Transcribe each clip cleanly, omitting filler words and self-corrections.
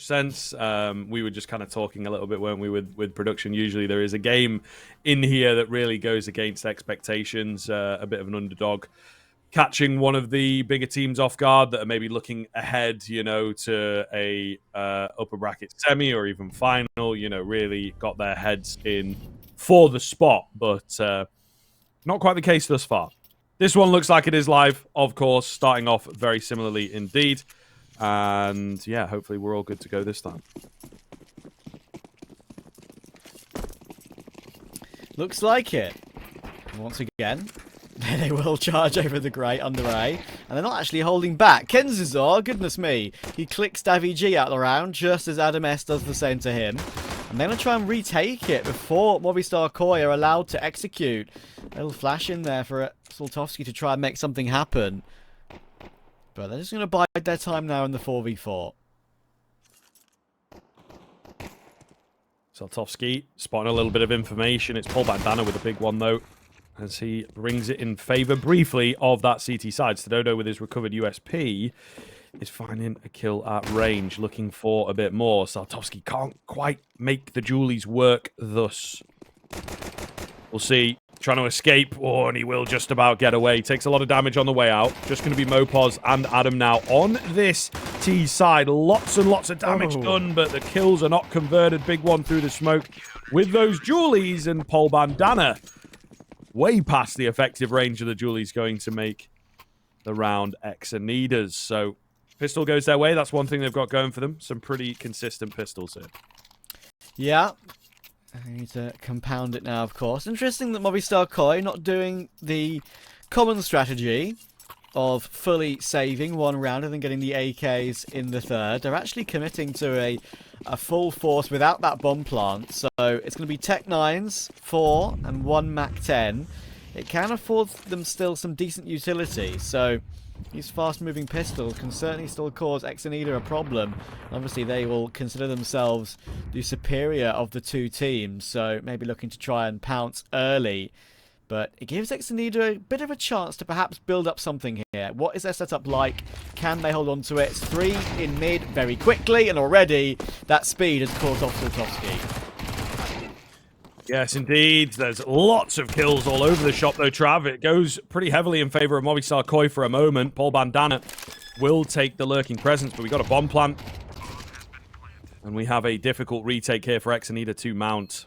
sense. We were just kind of talking a little bit, weren't we, with production. Usually there is a game in here that really goes against expectations, a bit of an underdog catching one of the bigger teams off guard that are maybe looking ahead, you know, to a upper bracket semi or even final, you know, really got their heads in for the spot, but not quite the case thus far. This one looks like it is live, of course, starting off very similarly indeed. And yeah, hopefully we're all good to go this time. Looks like it. Once again, they will charge over the Grey under A, and they're not actually holding back. Kensizor, goodness me, he clicks Davy G out of the round just as Adam S does the same to him. And they're going to try and retake it before Movistar Koi are allowed to execute. A little flash in there for Soltovsky to try and make something happen. But they're just going to bide their time now in the 4v4. Soltovsky spotting a little bit of information. It's Paul Bandana with a big one, though, as he brings it in favour briefly of that CT side. Stadodo with his recovered USP is finding a kill at range, looking for a bit more. Soltovsky can't quite make the Julies work thus. We'll see. Trying to escape, and he will just about get away. Takes a lot of damage on the way out. Just going to be Mopos and Adam now on this T side. Lots and lots of damage done, but the kills are not converted. Big one through the smoke with those Julies, and Paul Bandana way past the effective range of the Julies, going to make the round ex-ENEIDAs. So pistol goes their way. That's one thing they've got going for them. Some pretty consistent pistols here. Yeah. I need to compound it now, of course. Interesting that Movistar Koi not doing the common strategy of fully saving one round and then getting the AKs in the third. They're actually committing to a full force without that bomb plant. So it's going to be Tech 9s, 4 and 1 Mac 10. It can afford them still some decent utility. So these fast-moving pistols can certainly still cause ex-ENEIDA a problem. Obviously, they will consider themselves the superior of the two teams, so maybe looking to try and pounce early. But it gives ex-ENEIDA a bit of a chance to perhaps build up something here. What is their setup like? Can they hold on to it? It's 3 in mid very quickly, and already that speed has caused off Soltovsky. Yes, indeed. There's lots of kills all over the shop, though, Trav. It goes pretty heavily in favor of Movistar Koi for a moment. Paul Bandana will take the lurking presence, but we got a bomb plant. And we have a difficult retake here for ex-ENEIDA to mount.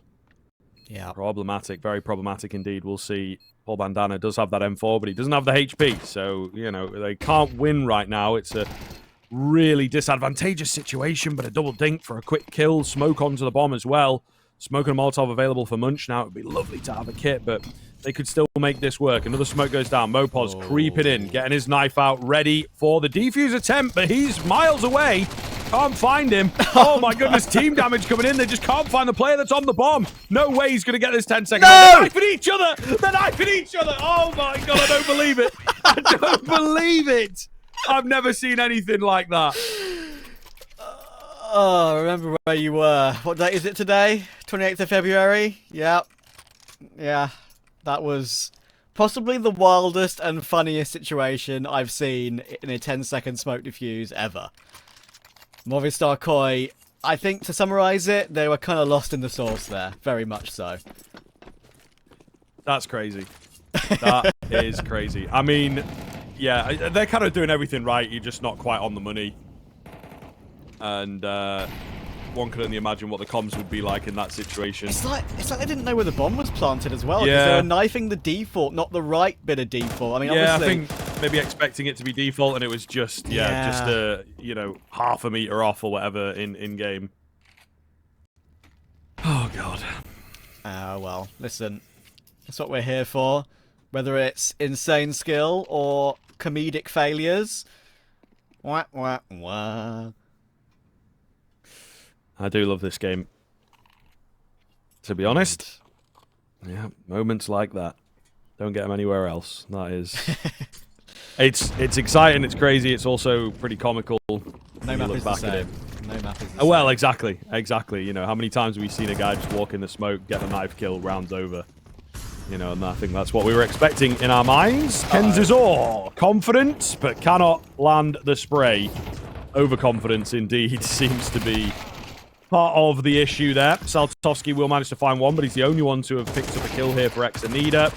Yeah. Problematic, very problematic indeed. We'll see. Paul Bandana does have that M4, but he doesn't have the HP. So, you know, they can't win right now. It's a really disadvantageous situation, but a double dink for a quick kill. Smoke onto the bomb as well. Smoke and a Molotov available for Munch now. It would be lovely to have a kit, but they could still make this work. Another smoke goes down. Mopos creeping in, getting his knife out, ready for the defuse attempt, but he's miles away. Can't find him. Oh my goodness, team damage coming in. They just can't find the player that's on the bomb. No way he's going to get this 10 seconds. No! They're knifing each other. They're knifing each other. Oh my God, I don't believe it. I don't believe it. I've never seen anything like that. Oh, remember where you were. What date is it today? 28th of February? Yeah. Yeah. That was possibly the wildest and funniest situation I've seen in a 10-second smoke defuse ever. Movistar Koi, I think to summarise it, they were kind of lost in the sauce there. Very much so. That's crazy. That is crazy. I mean, yeah, they're kind of doing everything right. You're just not quite on the money. And one can only imagine what the comms would be like in that situation. It's like they didn't know where the bomb was planted as well. Yeah. Because they were knifing the default, not the right bit of default. I mean, yeah, obviously, I think maybe expecting it to be default, and it was just, you know, half a meter off or whatever in game. Oh God. Well, listen, that's what we're here for. Whether it's insane skill or comedic failures. Wah, wah, wah. I do love this game. To be honest, yeah, moments like that don't get them anywhere else. That is, it's exciting, it's crazy, it's also pretty comical. No map is the same. No map is the same. Well, exactly. You know, how many times have we seen a guy just walk in the smoke, get a knife kill, rounds over? You know, and I think that's what we were expecting in our minds. Kensizor, confident, but cannot land the spray. Overconfidence, indeed, seems to be part of the issue there. Saltovsky will manage to find one, but he's the only one to have picked up a kill here for ex-ENEIDA.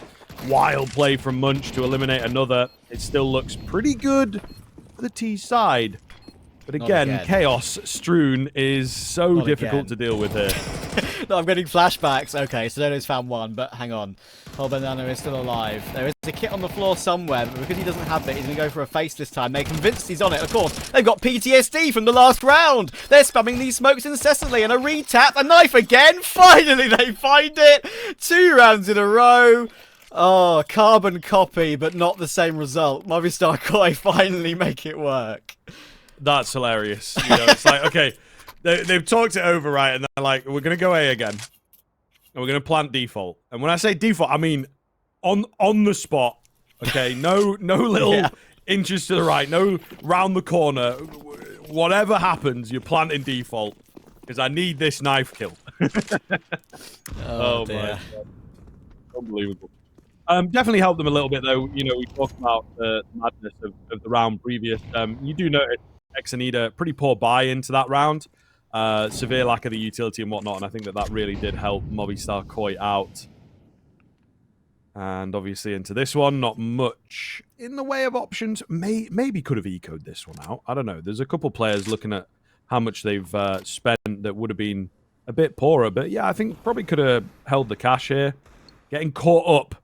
Wild play from Munch to eliminate another. It still looks pretty good for the T side. But again, chaos strewn is so difficult to deal with here. No, I'm getting flashbacks. Okay, Stadodo's found one, but hang on. Whole Banana is still alive. There is a kit on the floor somewhere, but because he doesn't have it, he's going to go for a face this time. They're convinced he's on it. Of course, they've got PTSD from the last round. They're spamming these smokes incessantly, and a retap, a knife again. Finally, they find it. 2 rounds in a row. Oh, carbon copy, but not the same result. Movistar Koi finally make it work. That's hilarious. You know, it's like, okay, they've talked it over, right? And they're like, we're going to go A again. And we're going to plant default. And when I say default, I mean on the spot. Okay, no little inches to the right, no round the corner. Whatever happens, you're planting default. Because I need this knife kill. Oh dear. My God. Unbelievable. Definitely helped them a little bit, though. You know, we talked about the madness of the round previous. You do notice ex-ENEIDA pretty poor buy-in to that round. Severe lack of the utility and whatnot, and I think that really did help Movistar Koi out. And obviously into this one, not much in the way of options. Maybe could have ecoed this one out. I don't know. There's a couple players looking at how much they've spent that would have been a bit poorer. But yeah, I think probably could have held the cash here. Getting caught up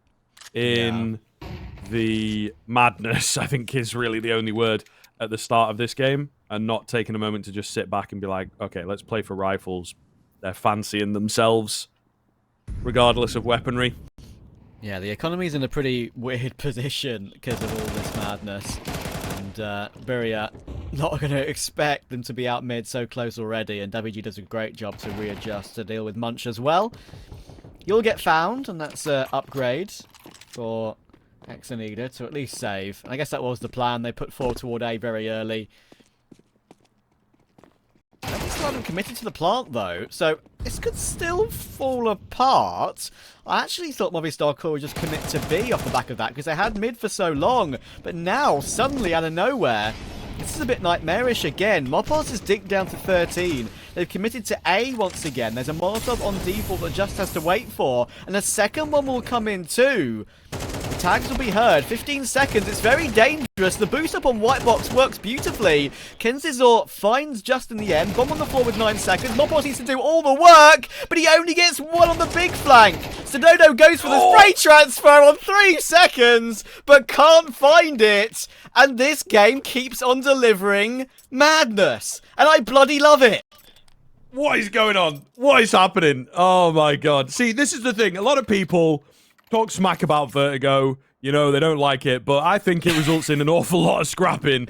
in the madness, I think, is really the only word at the start of this game, and not taking a moment to just sit back and be like, okay, let's play for rifles. They're fancying themselves, regardless of weaponry. Yeah, the economy's in a pretty weird position because of all this madness. And Biria not going to expect them to be out mid so close already, and WG does a great job to readjust to deal with Munch as well. You'll get found, and that's an upgrade for ex-ENEIDA to at least save. And I guess that was the plan. They put 4 toward A very early. I still haven't committed to the plant, though, so this could still fall apart. I actually thought Movistar Koi would just commit to B off the back of that, because they had mid for so long. But now, suddenly, out of nowhere, this is a bit nightmarish again. Mopos is digged down to 13. They've committed to A once again. There's a Molotov on default that just has to wait for. And a second one will come in too. The tags will be heard. 15 seconds. It's very dangerous. The boost up on white box works beautifully. Kensizor finds just in the end. Bomb on the floor with 9 seconds. Mopos needs to do all the work, but he only gets one on the big flank. Stadodo goes for the spray transfer on 3 seconds, but can't find it. And this game keeps on delivering madness. And I bloody love it. What is going on? What is happening? Oh my God. See, this is the thing. A lot of people talk smack about Vertigo. You know, they don't like it, but I think it results in an awful lot of scrapping.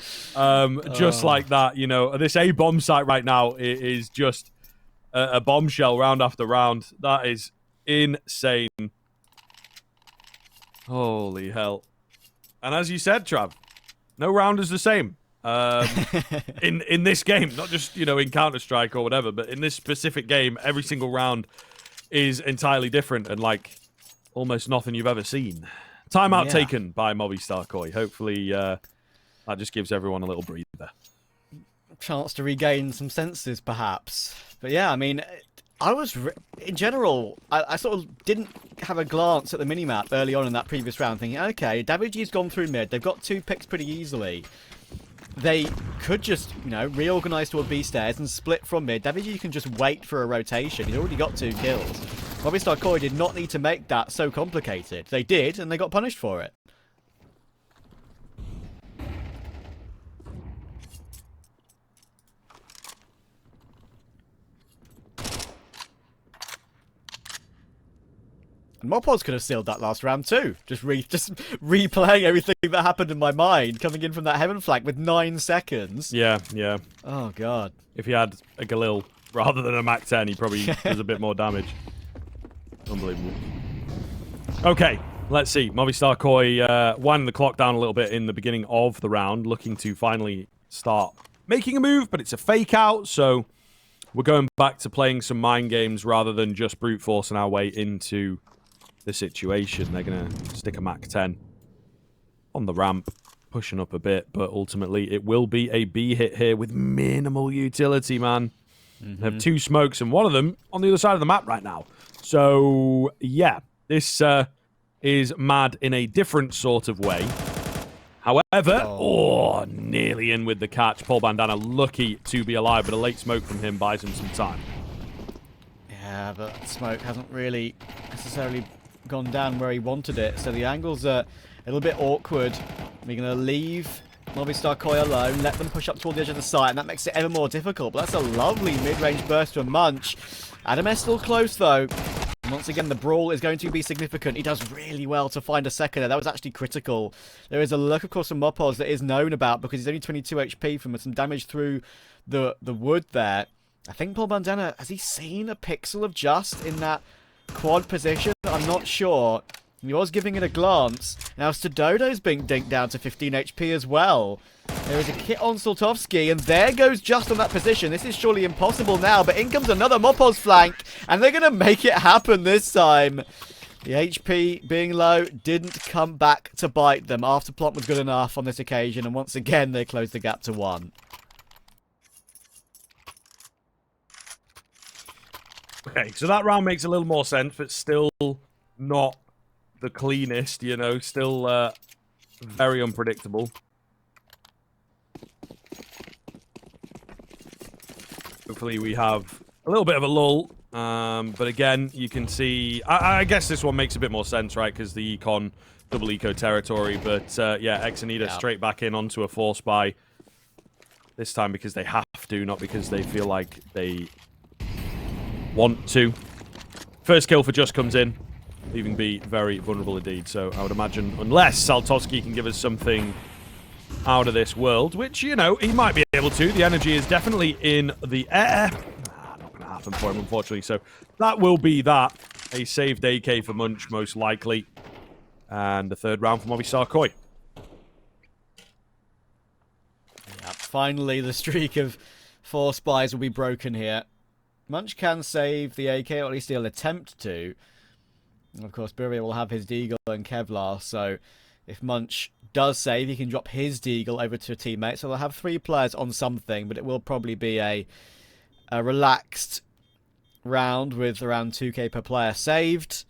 Just like that, you know. This A bomb site right now is just a bombshell round after round. That is insane. Holy hell. And as you said, Trav, no round is the same. In this game, not just, you know, in Counter-Strike or whatever, but in this specific game, every single round is entirely different and like almost nothing you've ever seen. Timeout taken by Movistar Koi. Hopefully that just gives everyone a little breather. Chance to regain some senses, perhaps. But yeah, I mean, I was, in general, I sort of didn't have a glance at the minimap early on in that previous round, thinking, okay, WG's gone through mid. They've got 2 picks pretty easily. They could just, you know, reorganize toward B stairs and split from mid. WG can just wait for a rotation. He's already got 2 kills. Movistar Koi did not need to make that so complicated. They did, and they got punished for it. And Mopos could have sealed that last round too. Just replaying everything that happened in my mind, coming in from that heaven flank with 9 seconds. Yeah, yeah. Oh, God. If he had a Galil rather than a Mac 10, he probably does a bit more damage. Unbelievable. Okay, let's see. Movistar Koi winding the clock down a little bit in the beginning of the round, looking to finally start making a move, but it's a fake out, so we're going back to playing some mind games rather than just brute forcing our way into the situation. They're going to stick a Mac 10 on the ramp, pushing up a bit, but ultimately it will be a B hit here with minimal utility, man. They have 2 smokes and one of them on the other side of the map right now. So, yeah, this is mad in a different sort of way. However, nearly in with the catch. Paul Bandana lucky to be alive, but a late smoke from him buys him some time. Yeah, but that smoke hasn't really necessarily gone down where he wanted it, so the angles are a little bit awkward. We're going to leave Movistar Koi alone, let them push up toward the edge of the site, and that makes it ever more difficult. But that's a lovely mid-range burst from Munch. Adam's still close, though. And once again, the brawl is going to be significant. He does really well to find a second there. That was actually critical. There is a look, of course, from Mopos that is known about because he's only 22 HP from some damage through the wood there. I think Paul Bandana, has he seen a pixel of Just in that quad position? I'm not sure. He was giving it a glance. Now Stadodo's being dinked down to 15 HP as well. There is a kit on Soltovsky, and there goes Just on that position. This is surely impossible now, but in comes another Mopos flank, and they're going to make it happen this time. The HP being low didn't come back to bite them. After plot was good enough on this occasion, and once again they closed the gap to 1. Okay, so that round makes a little more sense, but still not the cleanest, you know, still very unpredictable. Hopefully we have a little bit of a lull, but again, you can see, I guess this one makes a bit more sense, right, because the econ, double eco territory, but yeah, ex-ENEIDA straight back in onto a force buy, this time because they have to, not because they feel like they want to. First kill for Just comes in, leaving B very vulnerable indeed. So I would imagine, unless Saltovsky can give us something out of this world, which, you know, he might be able to. The energy is definitely in the air. Not going to happen for him, unfortunately. So that will be that. A saved AK for Munch, most likely. And the third round for Movistar Koi. Yeah, finally, the streak of 4 spies will be broken here. Munch can save the AK, or at least he'll attempt to. And of course, Bury will have his Deagle and Kevlar, so if Munch does save, he can drop his Deagle over to a teammate. So they'll have 3 players on something, but it will probably be a relaxed round with around 2k per player saved.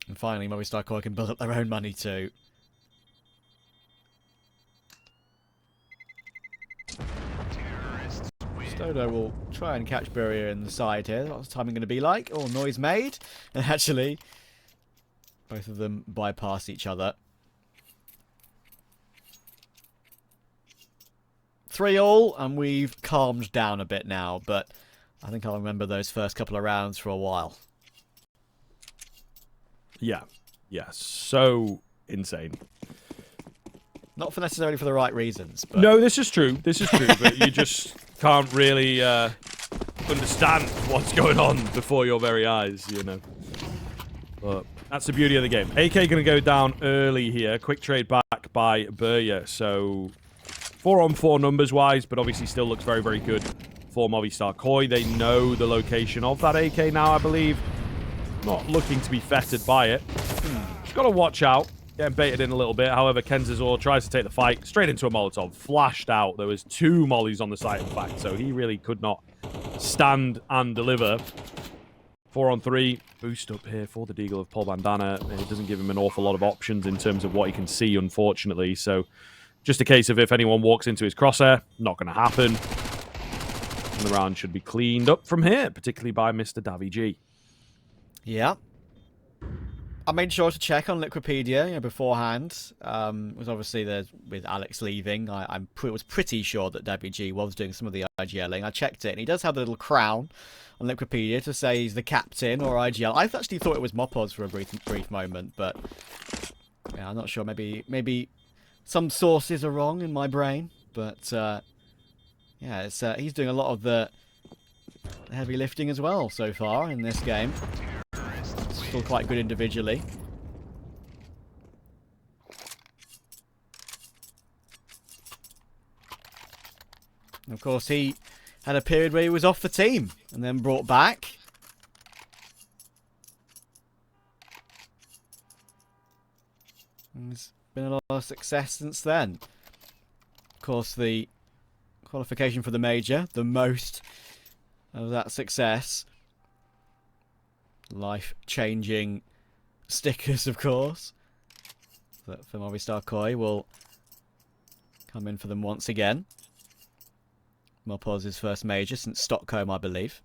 And finally, Movistar Koi can build up their own money too. Stadodo will try and catch Barrier in the side here. What's the timing going to be like? Oh, noise made. And actually, both of them bypass each other. 3-all, and we've calmed down a bit now, but I think I'll remember those first couple of rounds for a while. Yeah. Yeah, so insane. Not for necessarily for the right reasons, but... No, this is true. This is true, but you just can't really understand what's going on before your very eyes, you know. But that's the beauty of the game. AK going to go down early here. Quick trade back by Burya. So 4-on-4 numbers-wise, but obviously still looks very, very good for Movistar Koi. They know the location of that AK now, I believe. Not looking to be fettered by it. Just got to watch out. Getting baited in a little bit. However, kensizor tries to take the fight straight into a Molotov. Flashed out. There was 2 mollies on the site, in fact. So he really could not stand and deliver. 4-on-3. Boost up here for the Deagle of Paul Bandana. It doesn't give him an awful lot of options in terms of what he can see, unfortunately. So just a case of if anyone walks into his crosshair, not going to happen. And the round should be cleaned up from here, particularly by Mr. Davy G. Yeah. I made sure to check on Liquipedia beforehand. It was obviously with Alex leaving. I was pretty sure that WG was doing some of the IGLing. I checked it, and he does have the little crown on Liquipedia to say he's the captain or IGL. I actually thought it was Mopos for a brief moment, but yeah, I'm not sure. Maybe some sources are wrong in my brain, but yeah, he's doing a lot of the heavy lifting as well so far in this game. Still quite good individually. And of course, he had a period where he was off the team and then brought back. There's been a lot of success since then. Of course, the qualification for the major, the most of that success. Life-changing stickers, of course. That for Movistar Koi will come in for them once again. Mopoz's first major since Stockholm, I believe.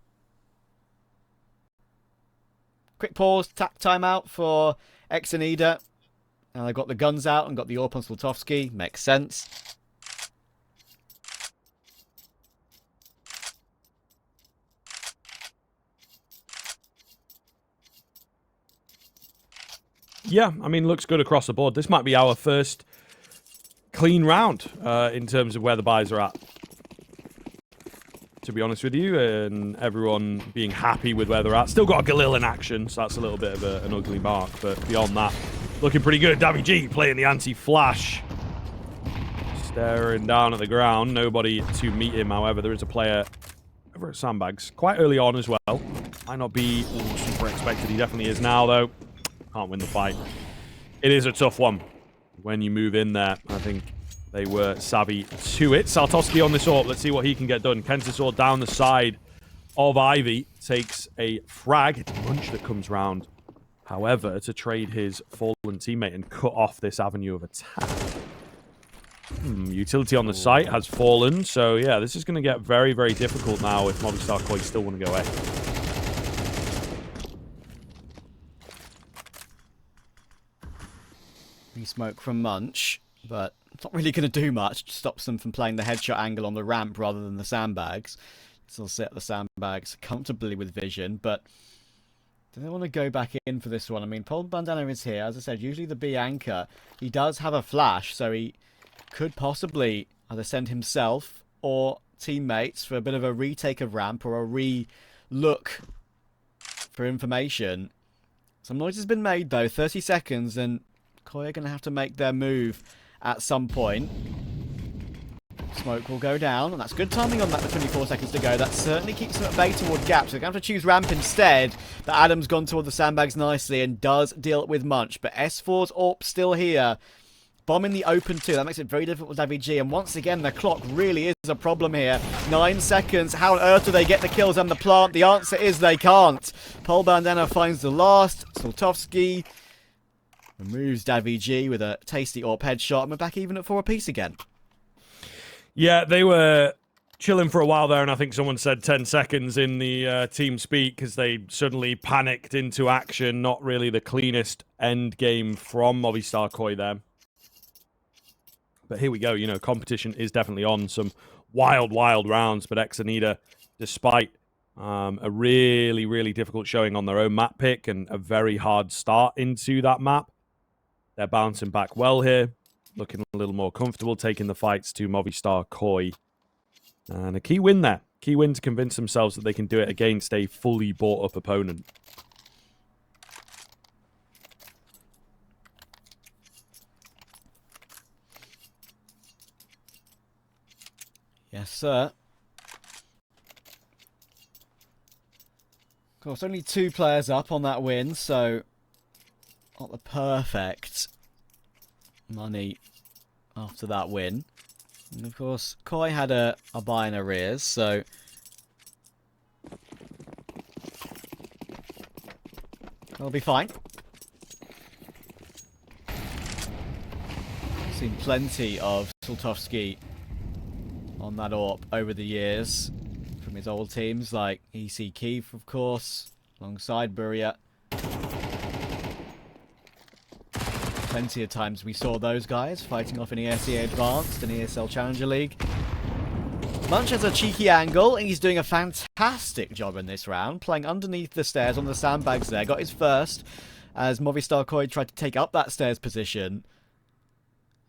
Quick pause, timeout for ex-ENEIDA. Now they've got the guns out and got the AWP on Slutowski. Makes sense. Yeah, I mean, looks good across the board. This might be our first clean round in terms of where the buys are at, to be honest with you, and everyone being happy with where they're at. Still got a Galil in action, so that's a little bit of an ugly mark, but beyond that, looking pretty good. Davy G playing the anti-flash. Staring down at the ground. Nobody to meet him, however. There is a player over at Sandbags quite early on as well. Might not be super expected. He definitely is now, though. Can't win the fight. It is a tough one when you move in there. I think they were savvy to it. Saltowski on this AWP. Let's see what he can get done. Kensizor down the side of Ivy. Takes a frag. It's Munch that comes round, however, to trade his fallen teammate and cut off this avenue of attack. Utility on the site has fallen. So, yeah, this is going to get very, very difficult now if Movistar Koi still want to go away. Smoke from Munch, but it's not really going to do much. It stops them from playing the headshot angle on the ramp rather than the sandbags. Still set the sandbags comfortably with vision, but do they want to go back in for this one? I mean, Paul Bandana is here. As I said, usually the B anchor, he does have a flash, so he could possibly either send himself or teammates for a bit of a retake of ramp or a re-look for information. Some noise has been made, though. 30 seconds, and Koi are going to have to make their move at some point. Smoke will go down, and that's good timing on that with 24 seconds to go. That certainly keeps them at bay toward gap, so they're going to have to choose ramp instead. But Adam's gone toward the sandbags nicely and does deal with Munch. But S4's AWP still here. Bomb in the open too. That makes it very difficult with Davy G. And once again, the clock really is a problem here. 9 seconds. How on earth do they get the kills and the plant? The answer is they can't. Pole Bandana finds the last. Slutowski removes Davy G with a tasty AWP headshot. And we're back even at 4 apiece again. Yeah, they were chilling for a while there, and I think someone said 10 seconds in the team speak because they suddenly panicked into action. Not really the cleanest end game from Movistar Koi there. But here we go. You know, competition is definitely on. Some wild, wild rounds. But ex-ENEIDA, despite a really, really difficult showing on their own map pick and a very hard start into that map, they're bouncing back well here. Looking a little more comfortable, taking the fights to Movistar Koi. And a key win there. Key win to convince themselves that they can do it against a fully bought-up opponent. Yes, sir. Of course, only 2 players up on that win, so not the perfect money after that win. And of course, Koi had a buy in arrears, so they'll be fine. Seen plenty of Slutowski on that AWP over the years from his old teams like EC Keith, of course, alongside Buria. Plenty of times we saw those guys fighting off in ESEA Advanced and ESL Challenger League. Munch has a cheeky angle, and he's doing a fantastic job in this round, playing underneath the stairs on the sandbags there. Got his first as Movistar Koi tried to take up that stairs position,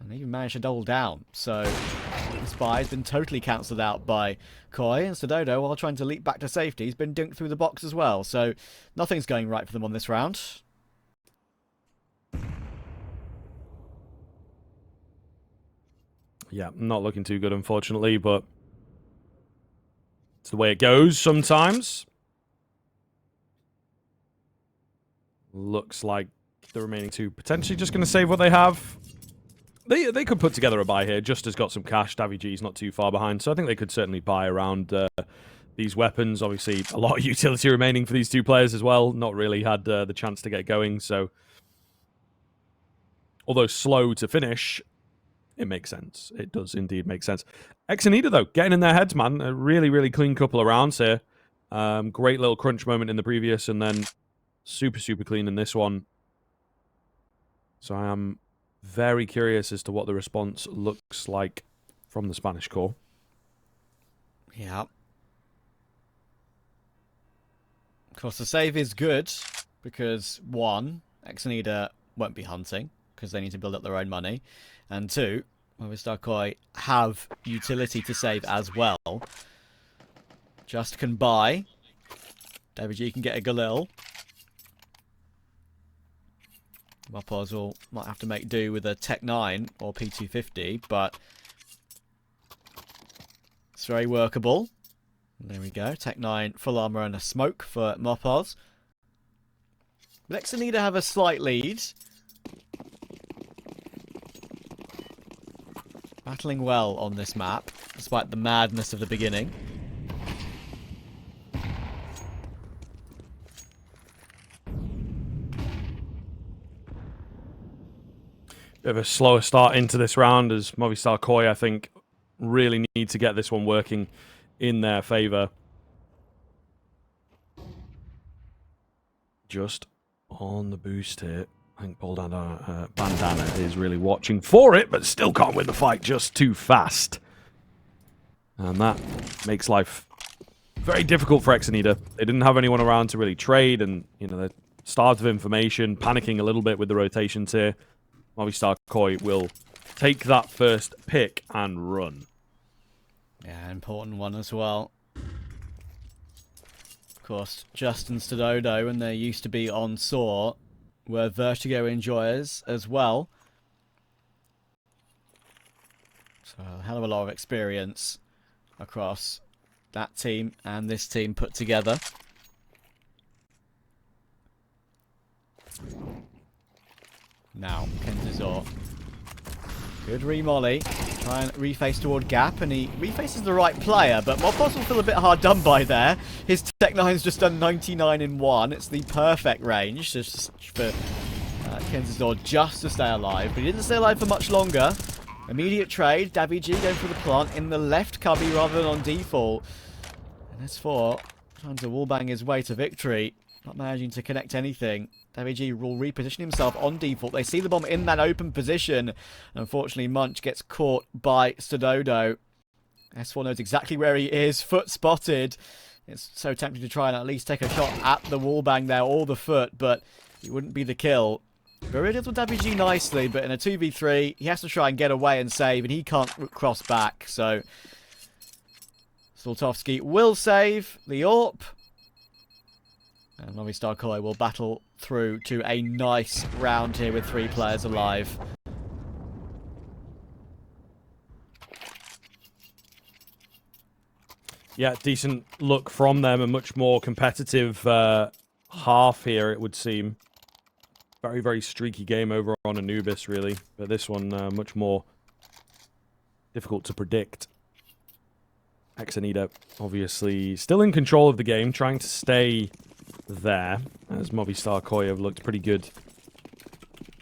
and even managed to double down. So the spy has been totally cancelled out by Koi, and Stadodo, while trying to leap back to safety, has been dunked through the box as well. So nothing's going right for them on this round. Yeah, not looking too good, unfortunately, but it's the way it goes sometimes. Looks like The remaining two potentially just going to save what they have. They could put together a buy here. Just has got some cash. Davy G's not too far behind, so I think they could certainly buy around these weapons. Obviously, a lot of utility remaining for these two players as well. Not really had the chance to get going, so although slow to finish, it makes sense. It does indeed make sense. ex-ENEIDA, though, getting in their heads, man. A really, really clean couple of rounds here. Great little crunch moment in the previous, and then super, super clean in this one. So I am very curious as to what the response looks like from the Spanish core. Yeah. Of course, the save is good because, one, ex-ENEIDA won't be hunting because they need to build up their own money. And two, Movistar Koi have utility to save as well. Just can buy. David G can get a Galil. Mopos might have to make do with a Tech 9 or P250, but it's very workable. There we go. Tech 9, full armor and a smoke for Mopos. But ex-ENEIDA have a slight lead. Battling well on this map, despite the madness of the beginning. Bit of a slower start into this round as Movistar Koi, I think, really need to get this one working in their favour. Just on the boost here. I think Bandana is really watching for it, but still can't win the fight just too fast. And that makes life very difficult for ex-ENEIDA. They didn't have anyone around to really trade, and they're starved of information, panicking a little bit with the rotations here. Movistar Koi will take that first pick and run. Yeah, important one as well. Of course, Justin Stadodo, when they used to be on Saw, were Vertigo enjoyers as well. So a hell of a lot of experience across that team and this team put together. Now, kensizor. Good re-molly. Try and reface toward Gap, and he refaces the right player, but Mopos will feel a bit hard done by there. His Tech 9's just done 99 in 1. It's the perfect range just for kensizor just to stay alive, but he didn't stay alive for much longer. Immediate trade. Davy G going for the plant in the left cubby rather than on default. And S4 trying to wallbang his way to victory. Not managing to connect anything. Davy G will reposition himself on default. They see the bomb in that open position. Unfortunately, Munch gets caught by Stadodo. S4 knows exactly where he is. Foot spotted. It's so tempting to try and at least take a shot at the wallbang there or the foot, but it wouldn't be the kill. Very little Davy G nicely, but in a 2v3, he has to try and get away and save, and he can't cross back. So, Soltovsky will save the AWP. And Movistar Koi will battle through to a nice round here with 3 players alive. Yeah, decent look from them. A much more competitive half here, it would seem. Very, very streaky game over on Anubis, really. But this one, much more difficult to predict. ex-ENEIDA, obviously, still in control of the game, trying to stay there, as Movistar Koi have looked pretty good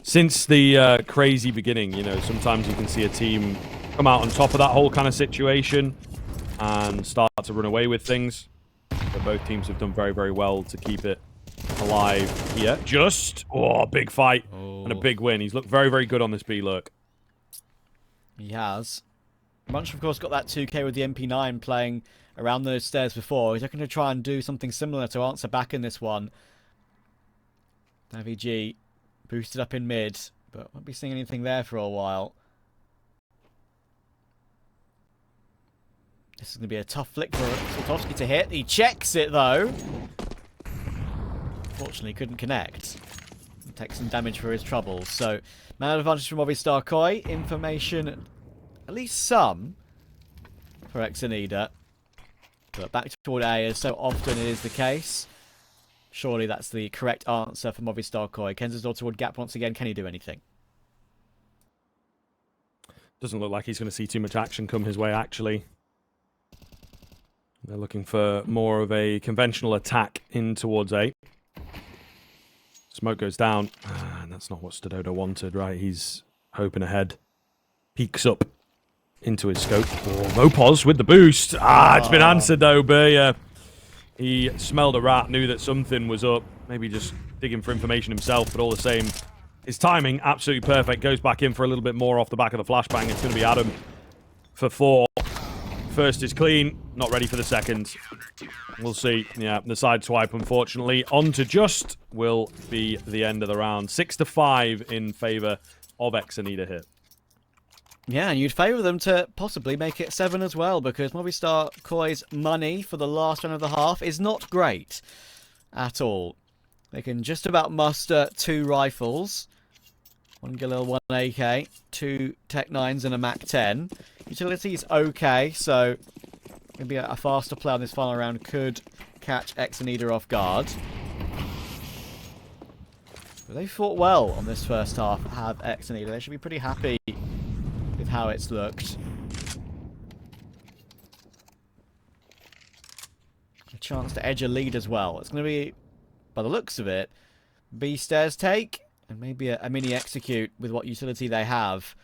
since the crazy beginning. Sometimes you can see a team come out on top of that whole kind of situation and start to run away with things, but both teams have done very, very well to keep it alive here. Big fight and a big win. He's looked very, very good on this B look. He has. Munch, of course, got that 2k with the MP9 playing around those stairs before. He's looking to try and do something similar to answer back in this one. Davy G boosted up in mid, but won't be seeing anything there for a while. This is going to be a tough flick for Soltovsky to hit. He checks it, though. Unfortunately, couldn't connect. Takes some damage for his troubles. So, man advantage from Movistar Koi. Information, at least some, for ex-ENEIDA. But back toward A, as so often it is the case. Surely that's the correct answer for Movistar Koi. kensizor toward gap once again. Can he do anything? Doesn't look like he's going to see too much action come his way, actually. They're looking for more of a conventional attack in towards A. Smoke goes down. And that's not what stadodo wanted, right? He's hoping ahead. Peeks up into his scope. Oh, Mopos with the boost. It's been answered, though. But he smelled a rat, knew that something was up. Maybe just digging for information himself, but all the same, his timing, absolutely perfect. Goes back in for a little bit more off the back of the flashbang. It's going to be Adam for 4. First is clean. Not ready for the second. We'll see. Yeah, the side swipe, unfortunately. On to just will be the end of the round. 6-5 in favor of ex-ENEIDA here. Yeah, and you'd favour them to possibly make it 7 as well, because Movistar Koi's money for the last round of the half is not great at all. They can just about muster 2 rifles. 1 Galil, 1 AK, 2 Tech 9s and a Mac 10. Utility's okay, so maybe a faster play on this final round could catch ex-ENEIDA off guard. But they fought well on this first half, have ex-ENEIDA. They should be pretty happy with how it's looked. A chance to edge a lead as well. It's going to be, by the looks of it, B stairs take, and maybe a mini execute with what utility they have.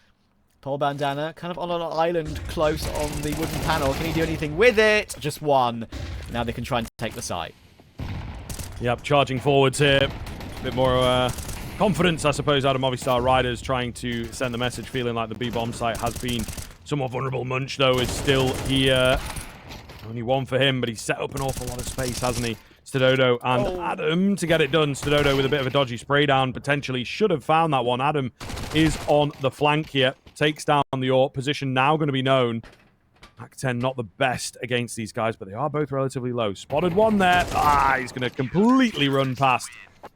Pole bandana, kind of on an island close on the wooden panel. Can he do anything with it? Just 1. Now they can try and take the site. Yep, charging forwards here. A bit more confidence, I suppose, out of Movistar Riders, trying to send the message, feeling like the B-bomb site has been somewhat vulnerable. Munch, though, is still here. Only 1 for him, but he's set up an awful lot of space, hasn't he? stadodo and Adam to get it done. stadodo with a bit of a dodgy spray down, potentially should have found that one. Adam is on the flank here, takes down the AWP. Position now going to be known. Mac 10 not the best against these guys, but they are both relatively low. Spotted one there. He's going to completely run past,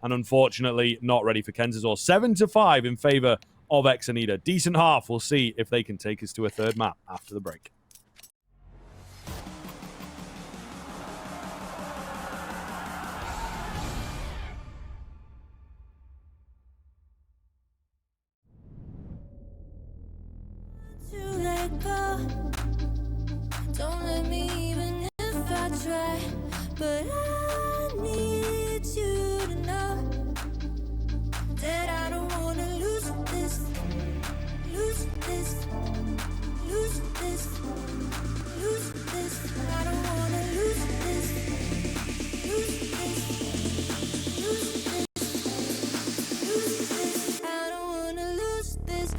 and unfortunately not ready for kensizor. 7-5 in favor of ex-ENEIDA. Decent half. We'll see if they can take us to a third map after the break. Don't let me, even if I try, but I need you to know that I don't wanna lose this, lose this, lose this, lose this. I don't wanna lose this, lose this, lose this, lose this. I don't wanna lose this.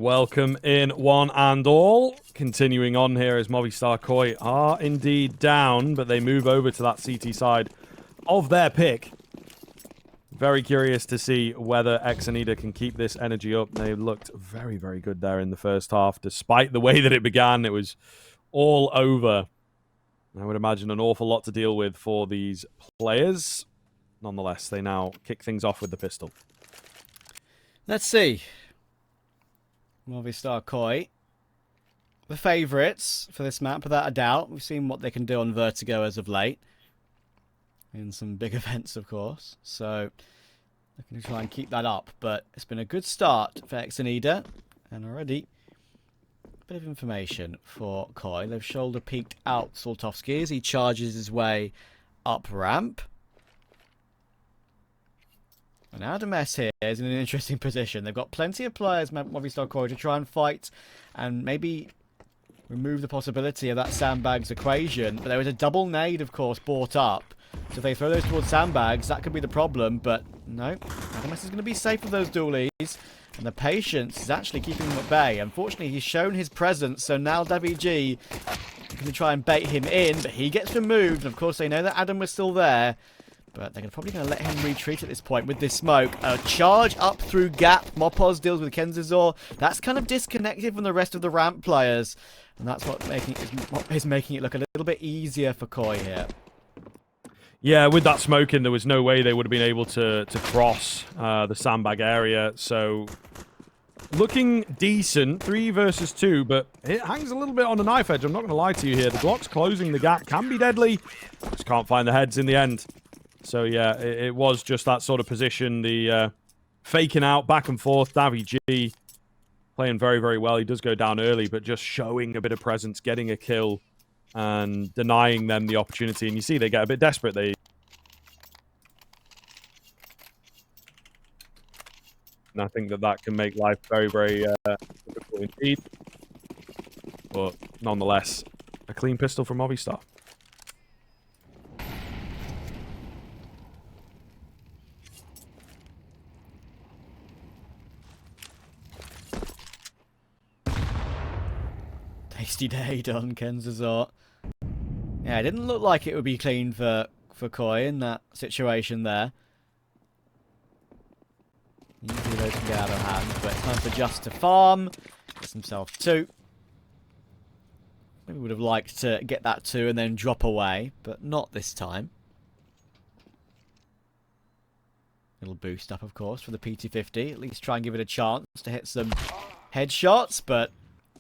Welcome in one and all. Continuing on here as Movistar Koi are indeed down, but they move over to that CT side of their pick. Very curious to see whether ex-ENEIDA can keep this energy up. They looked very, very good there in the first half. Despite the way that it began, it was all over. I would imagine an awful lot to deal with for these players. Nonetheless, they now kick things off with the pistol. Let's see. Movistar Koi. The favourites for this map, without a doubt. We've seen what they can do on Vertigo as of late. In some big events, of course. So, they're going to try and keep that up. But it's been a good start for ex-ENEIDA. And already, a bit of information for Koi. They've shoulder peeked out Saltovsky as he charges his way up ramp. And Adam S here is in an interesting position. They've got plenty of players, Movistar Koi, to try and fight and maybe remove the possibility of that sandbags equation. But there is a double nade, of course, brought up. So if they throw those towards sandbags, that could be the problem. But no, Adam S is going to be safe with those dualies. And the patience is actually keeping him at bay. Unfortunately, he's shown his presence. So now Davy G is going to try and bait him in. But he gets removed. And of course, they know that Adam was still there. But they're probably going to let him retreat at this point with this smoke. A charge up through gap. Mopos deals with kensizor. That's kind of disconnected from the rest of the ramp players. And that's what is making it look a little bit easier for Koi here. Yeah, with that smoking, there was no way they would have been able to cross the sandbag area. So, looking decent, 3 versus 2, but it hangs a little bit on the knife edge. I'm not going to lie to you here. The Glock's closing the gap can be deadly. Just can't find the heads in the end. So, yeah, it was just that sort of position. The faking out, back and forth. Davy G playing very, very well. He does go down early, but just showing a bit of presence, getting a kill, and denying them the opportunity. And you see they get a bit desperate. And I think that can make life very, very difficult indeed. But nonetheless, a clean pistol from Movistar. Tasty day done, kensizor. Yeah, it didn't look like it would be clean for Koi in that situation there. Usually those can get out of hand, but it's time for Just to farm. Gets himself 2. Maybe would have liked to get that 2 and then drop away, but not this time. Little boost up, of course, for the PT50. At least try and give it a chance to hit some headshots, but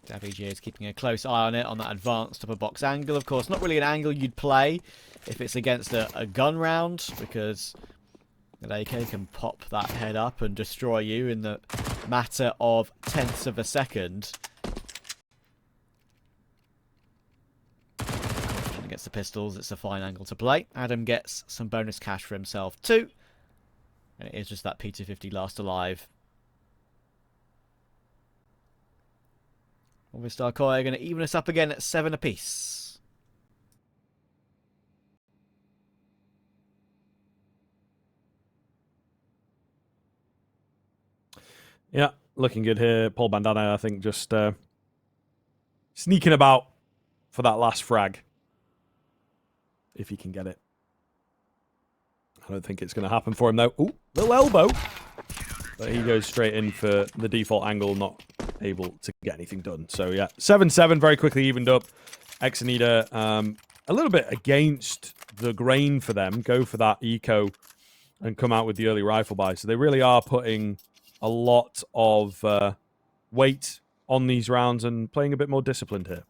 Davy G is keeping a close eye on it on that advanced upper box angle. Of course, not really an angle you'd play if it's against a gun round, because an AK can pop that head up and destroy you in the matter of tenths of a second. Against the pistols, it's a fine angle to play. Adam gets some bonus cash for himself too. And it is just that P250 last alive. Movistar Koi are going to even us up again at 7 apiece. Yeah, looking good here. Paul Bandana, I think, just sneaking about for that last frag. If he can get it. I don't think it's going to happen for him, though. Ooh, little elbow. But he goes straight in for the default angle, not able to get anything done. So, yeah, 7-7, very quickly evened up. ex-ENEIDA, a little bit against the grain for them. Go for that eco and come out with the early rifle buy. So they really are putting a lot of weight on these rounds and playing a bit more disciplined here.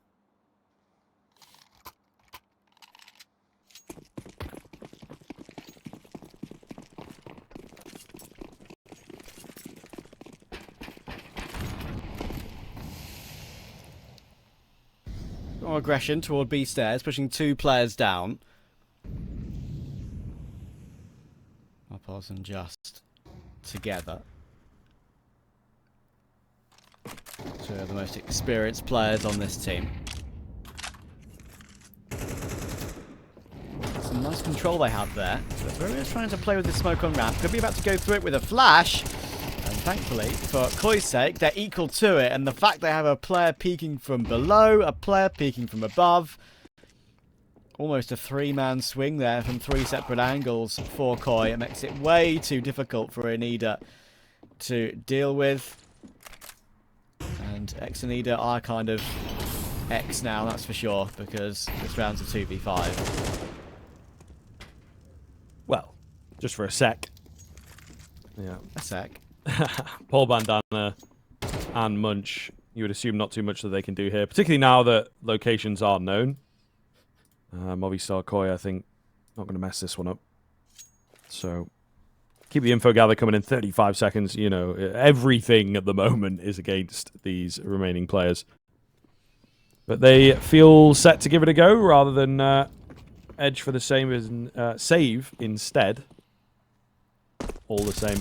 More aggression toward B stairs, pushing 2 players down. Mopos and Just together. 2 of the most experienced players on this team. Some nice control they have there. But Vertigo's trying to play with the smoke on ramp. Could be about to go through it with a flash. And thankfully, for Koi's sake, they're equal to it, and the fact they have a player peeking from below, a player peeking from above, almost a three-man swing there from three separate angles for Koi. It makes it way too difficult for ENEIDA to deal with. And ex-ENEIDA are kind of X now, that's for sure, because this round's a 2v5. Well, just for a sec. Yeah. A sec. Paul Bandana and Munch, you would assume not too much that they can do here, particularly now that locations are known. Movistar Koi, I think, not going to mess this one up. So, keep the info gather coming in 35 seconds. You know, everything at the moment is against these remaining players. But they feel set to give it a go rather than edge for the same as save instead. All the same.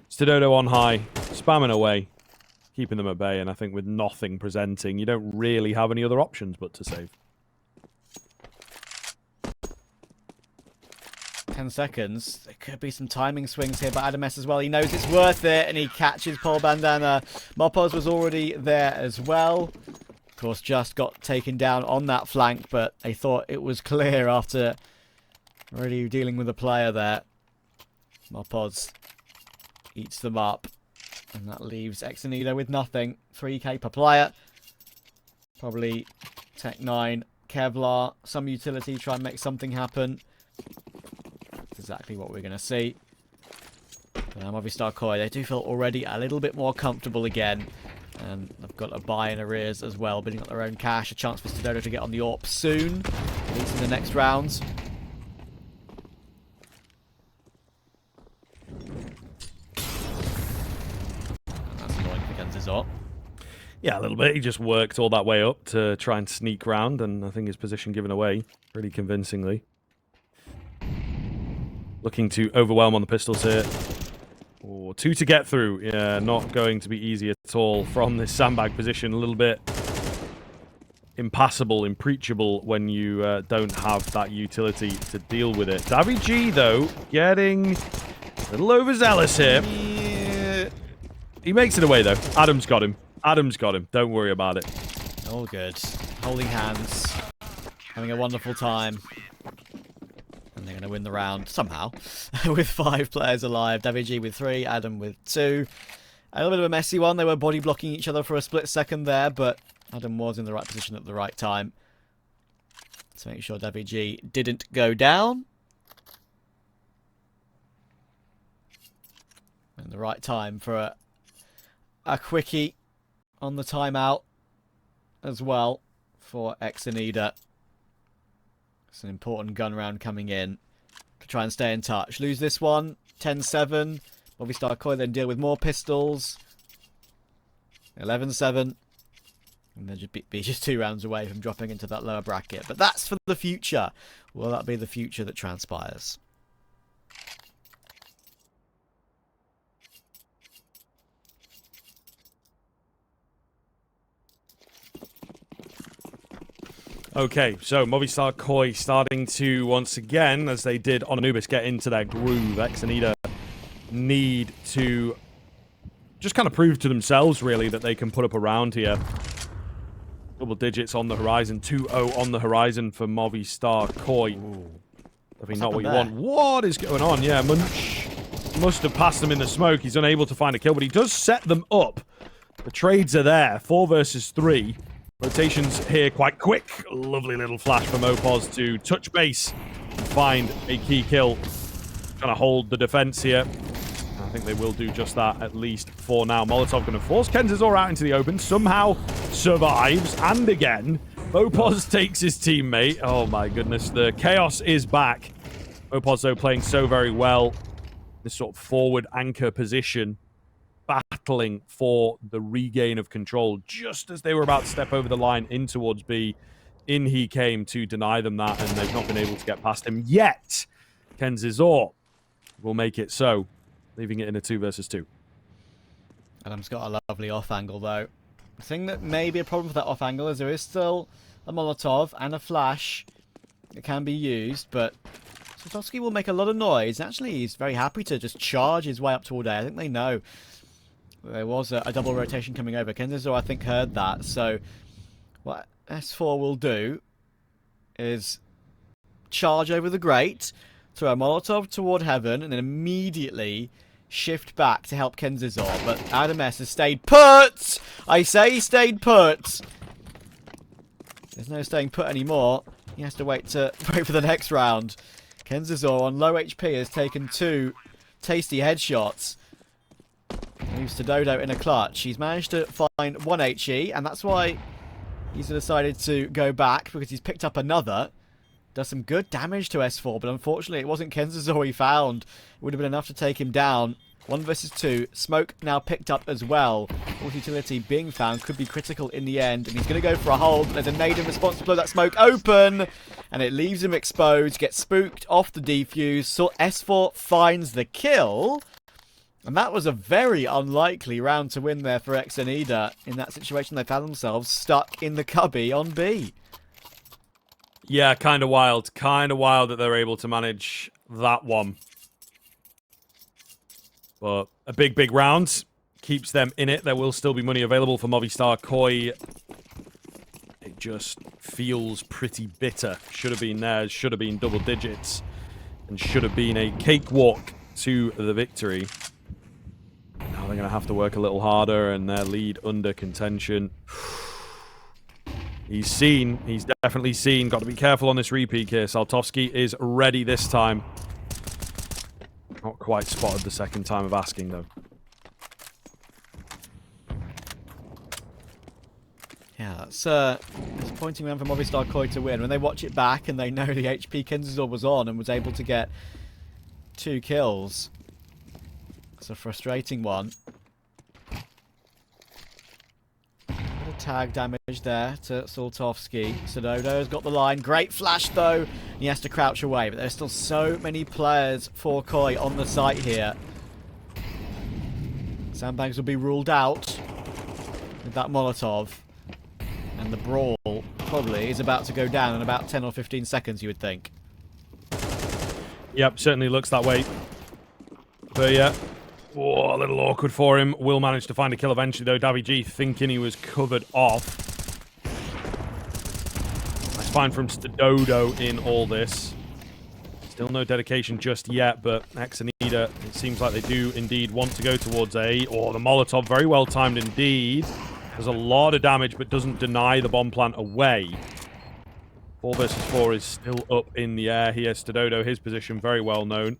Stadodo on high, spamming away, keeping them at bay, and I think with nothing presenting, you don't really have any other options but to save. 10 seconds. There could be some timing swings here by Adam S as well. He knows it's worth it, and he catches Paul Bandana. Mopos was already there as well. Of course, just got taken down on that flank, but they thought it was clear after already dealing with a player there. Mopos eats them up, and that leaves ex-ENEIDA with nothing. 3k per player. Probably Tech 9, Kevlar, some utility, try and make something happen. That's exactly what we're going to see. But Movistar Koi, they do feel already a little bit more comfortable again. And they've got a buy in arrears as well, bidding up their own cash. A chance for Stadodo to get on the AWP soon, at least in the next rounds. Kensizor. Yeah, a little bit. He just worked all that way up to try and sneak round, and I think his position given away pretty convincingly. Looking to overwhelm on the pistols here. Oh, 2 to get through. Yeah, not going to be easy at all from this sandbag position. A little bit impassable, impreachable when you don't have that utility to deal with it. Davy G, though, getting a little overzealous here. Yeah. He makes it away, though. Adam's got him. Adam's got him. Don't worry about it. All good. Holding hands. Having a wonderful time. And they're going to win the round somehow. With 5 players alive. David G with 3. Adam with 2. A little bit of a messy one. They were body blocking each other for a split second there. But Adam was in the right position at the right time. To make sure David G didn't go down. And the right time for a quickie on the timeout as well for ex-ENEIDA. It's an important gun round coming in to try and stay in touch. Lose this one, 10-7. Movistar Koi then deal with more pistols. 11-7. And then just be just 2 rounds away from dropping into that lower bracket. But that's for the future. Will that be the future that transpires? Okay, so Movistar Koi starting to, once again, as they did on Anubis, get into their groove. ex-ENEIDA need to just kind of prove to themselves, really, that they can put up a round here. Double digits on the horizon, 2-0 on the horizon for Movistar Koi. Definitely not what you want. What is going on? Yeah, Munch must have passed them in the smoke. He's unable to find a kill, but he does set them up. The trades are there, 4 versus 3. Rotations here quite quick. Lovely little flash from Opos to touch base and find a key kill. Trying to hold the defense here. I think they will do just that, at least for now. Molotov going to force kensizor out into the open. Somehow survives. And again, Opos takes his teammate. Oh my goodness, the chaos is back. Opos, though, playing so very well. This sort of forward anchor position. Battling for the regain of control just as they were about to step over the line in towards B. In he came to deny them that, and they've not been able to get past him yet. kensizor will make it so, leaving it in a 2 versus 2. Adam's got a lovely off angle though. The thing that may be a problem with that off angle is there is still a Molotov and a flash that can be used, but Sotowski will make a lot of noise. Actually, he's very happy to just charge his way up toward A. I think they know There was a double rotation coming over. kensizor, I think, heard that. So what S4 will do is charge over the grate, throw a Molotov toward heaven, and then immediately shift back to help kensizor. But Adam S has stayed put! I say he stayed put! There's no staying put anymore. He has to wait for the next round. kensizor on low HP has taken 2 tasty headshots. Leaves stadodo in a clutch. He's managed to find 1 HE, and that's why he's decided to go back, because he's picked up another. Does some good damage to S4, but unfortunately it wasn't kensizor he found. It would have been enough to take him down. 1 versus 2. Smoke now picked up as well. Multi-utility being found could be critical in the end, and he's going to go for a hold. There's a nade in response to blow that smoke open, and it leaves him exposed. Gets spooked off the defuse. So S4 finds the kill. And that was a very unlikely round to win there for ex-ENEIDA. In that situation, they found themselves stuck in the cubby on B. Yeah, kind of wild. Kind of wild that they're able to manage that one. But a big, big round keeps them in it. There will still be money available for Movistar Koi. It just feels pretty bitter. Should have been there. Should have been double digits. And should have been a cakewalk to the victory. Now they're going to have to work a little harder, and their lead under contention. He's seen. He's definitely seen. Got to be careful on this repeat here. Saltovsky is ready this time. Not quite spotted the second time of asking, though. Yeah, that's disappointing round for Movistar Koi to win. When they watch it back and they know the HP kensizor was on and was able to get 2 kills. It's a frustrating one. Bit of tag damage there to Saltovsky. stadodo has got the line. Great flash, though. He has to crouch away, but there's still so many players for Koi on the site here. Sandbags will be ruled out with that Molotov. And the brawl probably is about to go down in about 10 or 15 seconds, you would think. Yep, certainly looks that way. But yeah. Oh, a little awkward for him. Will manage to find a kill eventually, though. Davy G thinking he was covered off. Nice find from stadodo in all this. Still no dedication just yet, but ex-ENEIDA, it seems like they do indeed want to go towards A. Oh, the Molotov, very well timed indeed. Does a lot of damage, but doesn't deny the bomb plant away. 4 versus 4 is still up in the air here. stadodo, his position very well known.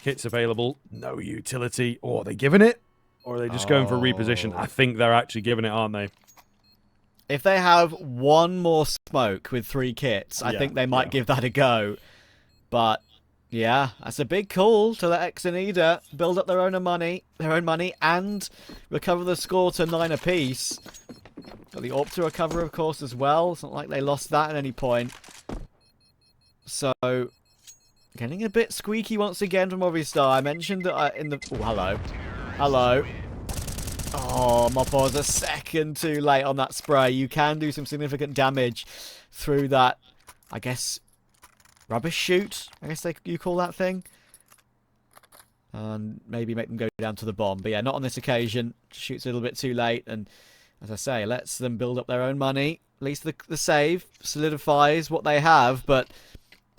Kits available. No utility. Oh, are they giving it? Or are they just going for a reposition? I think they're actually giving it, aren't they? If they have 1 more smoke with 3 kits, I think they might give that a go. But yeah, that's a big call to let ex-ENEIDA build up their own money, and recover the score to 9 apiece. Got the AWP to recover, of course, as well. It's not like they lost that at any point. So getting a bit squeaky once again from Movistar. I mentioned that in the... Oh, hello. Hello. Oh, Mopo was a second too late on that spray. You can do some significant damage through that, I guess, rubbish chute, I guess you call that thing. And maybe make them go down to the bomb. But yeah, not on this occasion. Shoots a little bit too late. And as I say, lets them build up their own money. At least the save solidifies what they have. But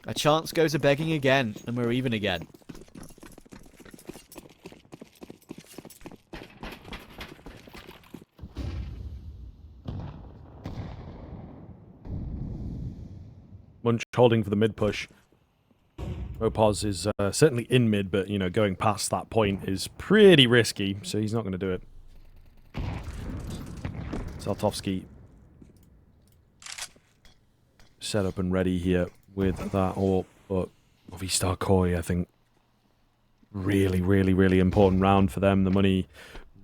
a chance goes a begging again. And we're even again. Munch holding for the mid push. Opos is certainly in mid, but, you know, going past that point is pretty risky, so he's not going to do it. Saltovsky set up and ready here with that AWP, but Movistar Koi, I think, really, really, really important round for them. The money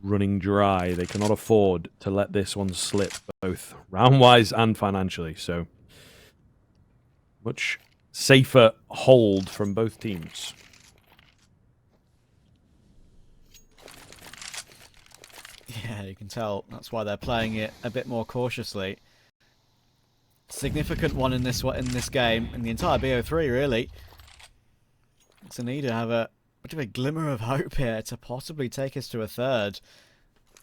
running dry. They cannot afford to let this one slip, both round-wise and financially, so much safer hold from both teams. Yeah, you can tell that's why they're playing it a bit more cautiously. Significant one in this game, in the entire BO3, really. ex-ENEIDA have a bit of a glimmer of hope here to possibly take us to a third.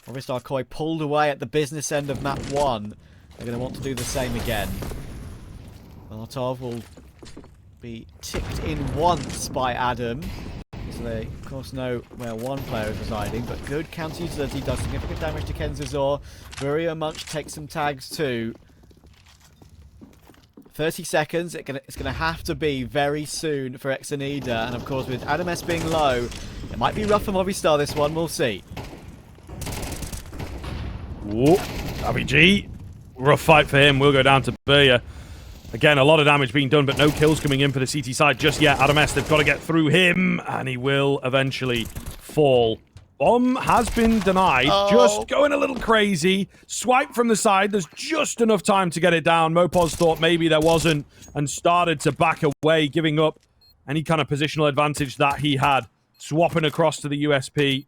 Movistar Koi pulled away at the business end of map 1. They're going to want to do the same again. Molotov will be ticked in once by Adam. So they, of course, know where one player is residing. But good counter utility does significant damage to kensizor. Vertigo Munch takes some tags too. 30 seconds. It's going to have to be very soon for ex-ENEIDA. And, of course, with Adam S being low, it might be rough for Movistar this one. We'll see. Whoa. G. Rough fight for him. We'll go down to Burya. Again, a lot of damage being done, but no kills coming in for the CT side just yet. Adam S, they've got to get through him, and he will eventually fall. Bomb has been denied. Oh. Just going a little crazy. Swipe from the side. There's just enough time to get it down. Mopos thought maybe there wasn't and started to back away, giving up any kind of positional advantage that he had. Swapping across to the USP.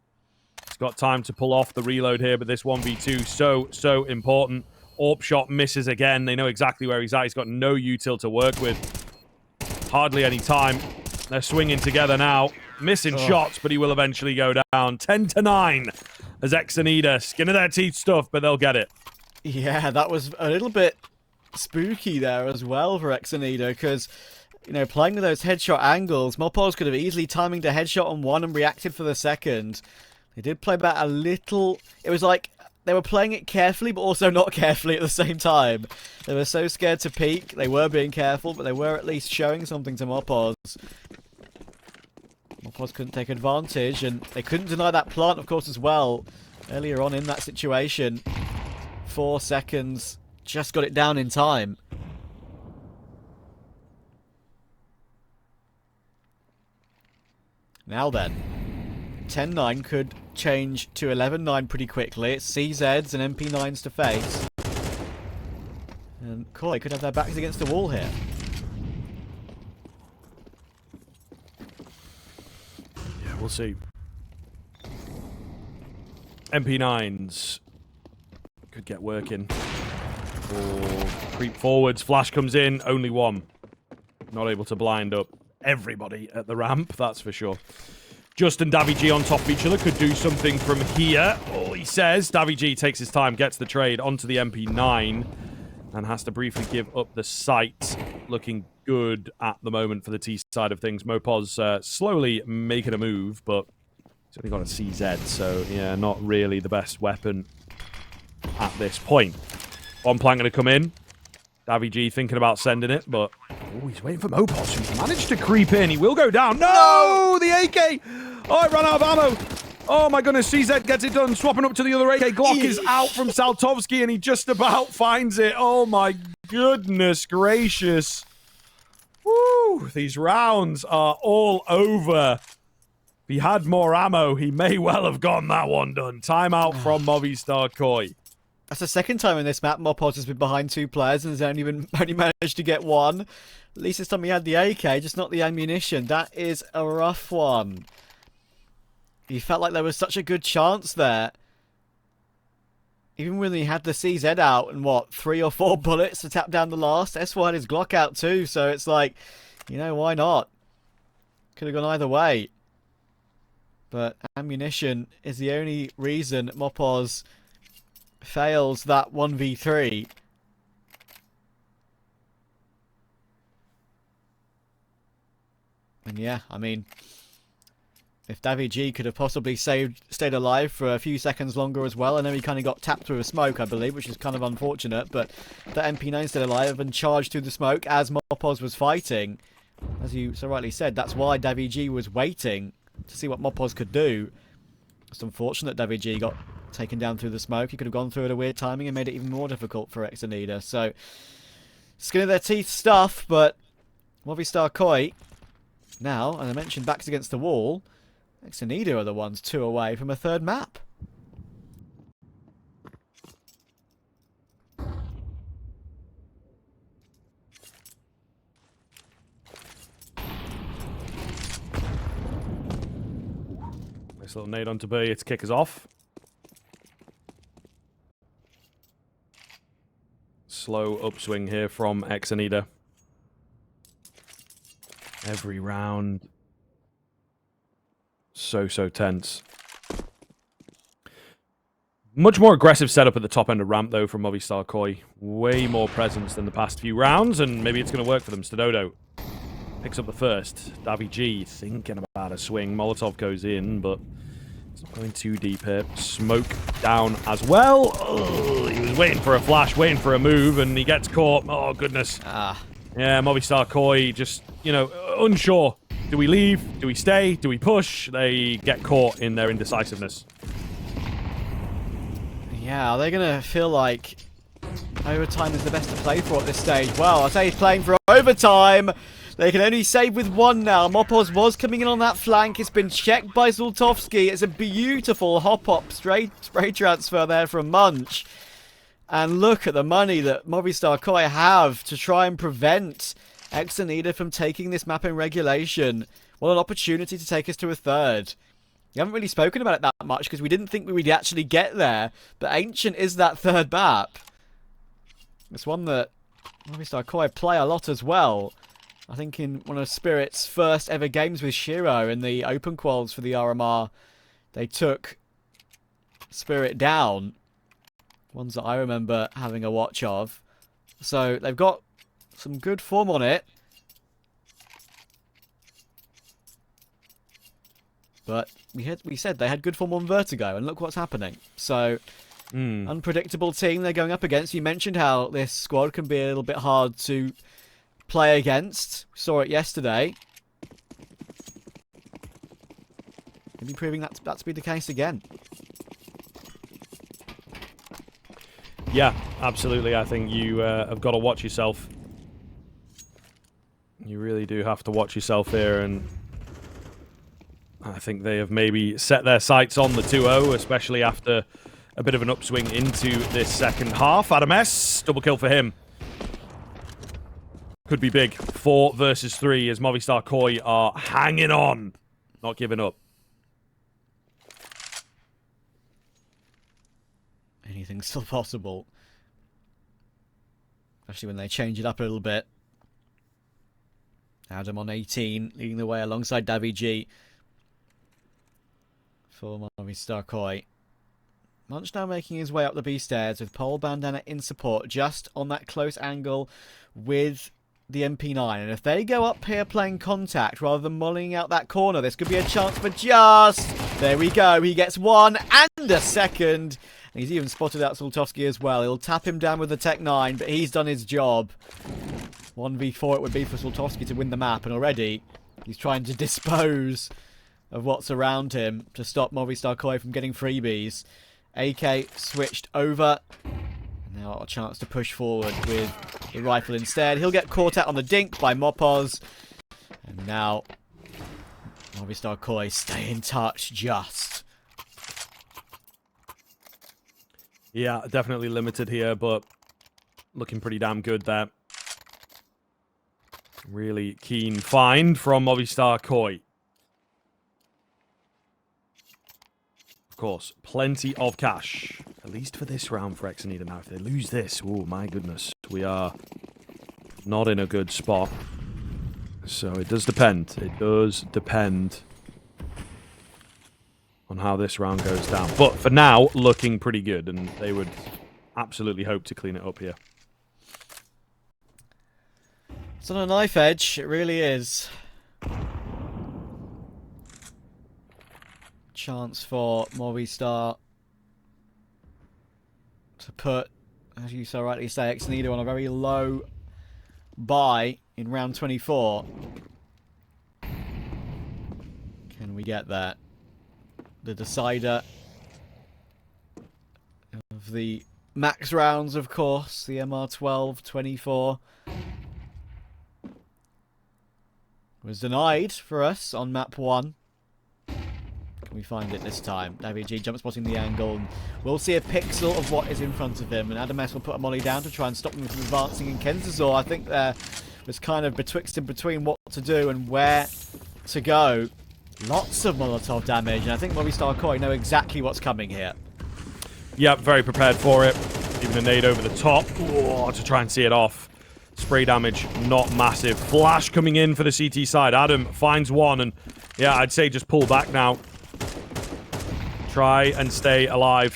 He's got time to pull off the reload here, but this 1v2 so important. AWP shot misses again. They know exactly where he's at. He's got no util to work with. Hardly any time. They're swinging together now. Missing shots, but he will eventually go down. 10-9 as ex-ENEIDA. Skin of their teeth stuff, but they'll get it. Yeah, that was a little bit spooky there as well for ex-ENEIDA, because, you know, playing with those headshot angles, Mopos could have easily timing the headshot on one and reacted for the second. They did play back a little. It was like they were playing it carefully, but also not carefully at the same time. They were so scared to peek. They were being careful, but they were at least showing something to Mopos. Mopos couldn't take advantage, and they couldn't deny that plant, of course, as well. Earlier on in that situation, 4 seconds, just got it down in time. Now then, 10-9 could change to 11-9 pretty quickly. It's CZs and MP9s to face. And Koi could have their backs against the wall here. Yeah, we'll see. MP9s could get working. Or creep forwards. Flash comes in. Only one. Not able to blind up everybody at the ramp, that's for sure. Just and G on top of each other could do something from here. All he says, G takes his time, gets the trade onto the MP9, and has to briefly give up the sight. Looking good at the moment for the T side of things. Mopos slowly making a move, but he's only got a CZ, so yeah, not really the best weapon at this point. Bomb plant going to come in. G thinking about sending it, but oh, he's waiting for Mopos, who's managed to creep in. He will go down. No! The AK! Oh, it ran out of ammo. Oh, my goodness. CZ gets it done. Swapping up to the other AK. Glock is out from Saltovsky, and he just about finds it. Oh, my goodness gracious. Woo! These rounds are all over. If he had more ammo, he may well have gotten that one done. Timeout from Movistar Koi. That's the second time in this map Mopos has been behind 2 players and has only managed to get one. At least this time he had the AK, just not the ammunition. That is a rough one. He felt like there was such a good chance there. Even when he had the CZ out and, what, 3 or 4 bullets to tap down the last, S4 had his Glock out too, so it's like, you know, why not? Could have gone either way. But ammunition is the only reason Mopos fails that 1v3. And yeah, I mean, if G could have possibly stayed alive for a few seconds longer as well. I know he kind of got tapped through a smoke, I believe, which is kind of unfortunate, but that MP9 stayed alive and charged through the smoke as Mopos was fighting. As you so rightly said, that's why G was waiting to see what Mopos could do. It's unfortunate G got taken down through the smoke. He could have gone through at a weird timing and made it even more difficult for ex-ENEIDA. So, skin of their teeth stuff, but Movistar Koi now, and I mentioned backs against the wall, ex-ENEIDA are the ones 2 away from a 3rd map. Nice little nade onto B to kick us off. Slow upswing here from ex-ENEIDA. Every round. So tense. Much more aggressive setup at the top end of ramp, though, from Movistar Koi. Way more presence than the past few rounds, and maybe it's going to work for them. Stadodo picks up the first. Davi G thinking about a swing. Molotov goes in, but it's not going too deep here. Smoke down as well. Oh, he was waiting for a flash, waiting for a move, and he gets caught. Oh, goodness. Yeah, Movistar Koi just, you know, unsure. Do we leave? Do we stay? Do we push? They get caught in their indecisiveness. Yeah, are they going to feel like overtime is the best to play for at this stage? Well, I'll say he's playing for overtime. They can only save with one now. Mopos was coming in on that flank. It's been checked by Zultovsky. It's a beautiful hop-up spray transfer there from Munch. And look at the money that Movistar Koi have to try and prevent ex-ENEIDA from taking this map in regulation. What an opportunity to take us to a third. We haven't really spoken about it that much because we didn't think we would actually get there. But Ancient is that third map. It's one that Movistar Koi play a lot as well. I think in one of Spirit's first ever games with Shiro in the open quals for the RMR, they took Spirit down. Ones that I remember having a watch of. So they've got some good form on it. But we said they had good form on Vertigo, and look what's happening. So, unpredictable team they're going up against. You mentioned how this squad can be a little bit hard to play against. We saw it yesterday. Maybe proving that to be the case again. Yeah, absolutely. I think you have got to watch yourself. You really do have to watch yourself here, and I think they have maybe set their sights on the 2-0, especially after a bit of an upswing into this second half. Adam S, double kill for him. Could be big. 4 versus 3 as Movistar Koi are hanging on, not giving up. Anything's still possible. Especially when they change it up a little bit. Adam on 18, leading the way alongside Davi G. For Movistar Koi. Munch now making his way up the B stairs with Pole Bandana in support, just on that close angle with the MP9. And if they go up here playing contact rather than mulling out that corner, this could be a chance for just... There we go. He gets one and a second. And he's even spotted out Zultovsky as well. He'll tap him down with the Tech 9, but he's done his job. 1v4 it would be for Zultovsky to win the map, and already he's trying to dispose of what's around him to stop Movistar Koi from getting freebies. AK switched over. Now a chance to push forward with the rifle instead. He'll get caught out on the dink by Mopos. And now Movistar Koi stay in touch just. Yeah, definitely limited here, but looking pretty damn good there. Really keen find from Movistar Koi. Of course, plenty of cash. At least for this round for ex-ENEIDA. Now, if they lose this, oh my goodness. We are not in a good spot. So it does depend. It does depend on how this round goes down. But for now, looking pretty good. And they would absolutely hope to clean it up here. It's on a knife edge. It really is. Chance for Movistar to put, as you so rightly say, ex-ENEIDA on a very low buy in round 24. Can we get that? The decider of the max rounds, of course, the MR12 24 was denied for us on map 1. Can we find it this time? Davi G jump spotting the angle. And we'll see a pixel of what is in front of him. And Adam S will put a molly down to try and stop him from advancing. And kensizor, I think there was kind of betwixt and between what to do and where to go. Lots of Molotov damage. And I think Movistar Koi know exactly what's coming here. Yep, very prepared for it. Even a nade over the top. Ooh, to try and see it off. Spray damage, not massive. Flash coming in for the CT side. Adam finds one. And yeah, I'd say just pull back now. Try and stay alive.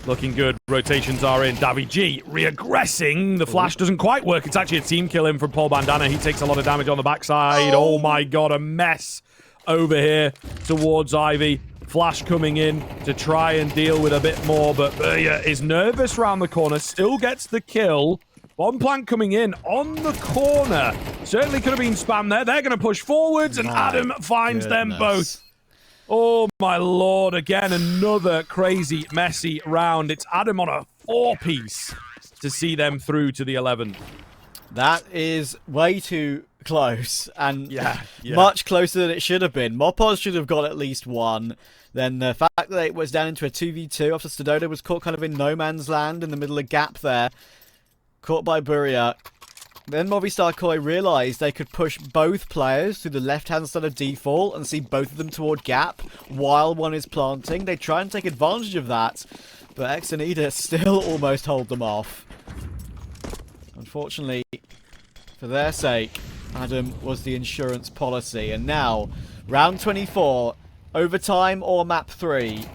Looking good. Rotations are in. Davy G reaggressing. The flash doesn't quite work. It's actually a team kill in from Paul Bandana. He takes a lot of damage on the backside. Oh my god, a mess over here towards Ivy. Flash coming in to try and deal with a bit more, but Burya is nervous round the corner. Still gets the kill. Bomb plant coming in on the corner. Certainly could have been spam there. They're going to push forwards, and Adam finds them both. Oh, my lord. Again, another crazy, messy round. It's Adam on a 4-piece to see them through to the 11th. That is way too close, and much closer than it should have been. Mopos should have got at least one. Then the fact that it was down into a 2v2 after stadodo was caught kind of in no man's land in the middle of gap there. Caught by Burya. Then Movistar Koi realised they could push both players to the left-hand side of default and see both of them toward gap while one is planting. They try and take advantage of that, but ex-ENEIDA still almost hold them off. Unfortunately, for their sake, Adam was the insurance policy. And now, round 24, overtime or map 3.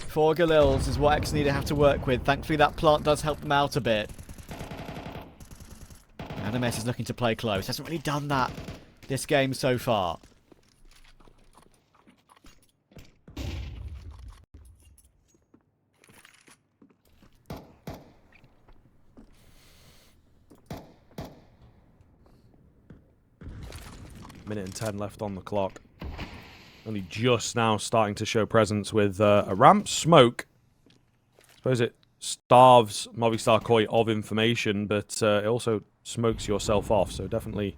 4 Galils is what ex-ENEIDA have to work with. Thankfully, that plant does help them out a bit. Adam S is looking to play close. Hasn't really done that this game so far. Minute and 10 left on the clock. Only just now starting to show presence with a ramp smoke. I suppose it starves Movistar Koi of information, but it also smokes yourself off. So definitely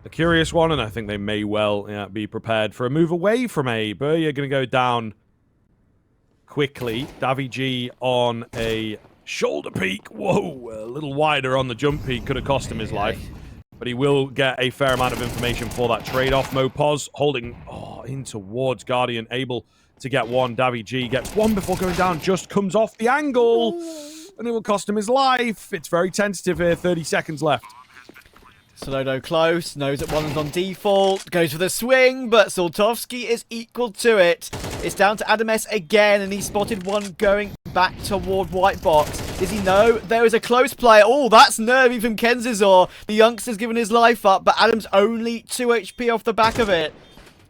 a curious one, and I think they may well be prepared for a move away from A. Burya going to go down quickly. Davy G on a shoulder peek. Whoa, a little wider on the jump peek. Could have cost him his life. But he will get a fair amount of information for that trade-off. Mopos holding in towards Guardian, able to get one. Davy G gets one before going down, just comes off the angle, and it will cost him his life. It's very tentative here, 30 seconds left. stadodo close, knows that one's on default, goes for the swing, but Soltovsky is equal to it. It's down to Adam S again, and he spotted one going back toward white box. Does he know? There is a close play. Oh, that's nervy from kensizor. The youngster's given his life up, but Adam's only 2 HP off the back of it.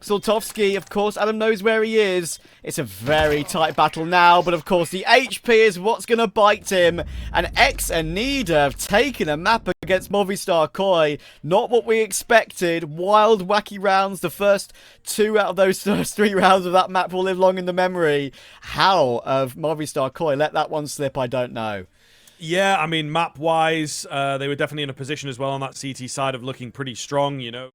Soltovsky, of course, Adam knows where he is. It's a very tight battle now, but of course the HP is what's going to bite him. And ex-ENEIDA have taken a map against Movistar Koi. Not what we expected. Wild, wacky rounds. The first 2 out of those first 3 rounds of that map will live long in the memory. How have Movistar Koi let that one slip, I don't know. Yeah, I mean, map-wise, they were definitely in a position as well on that CT side of looking pretty strong, you know.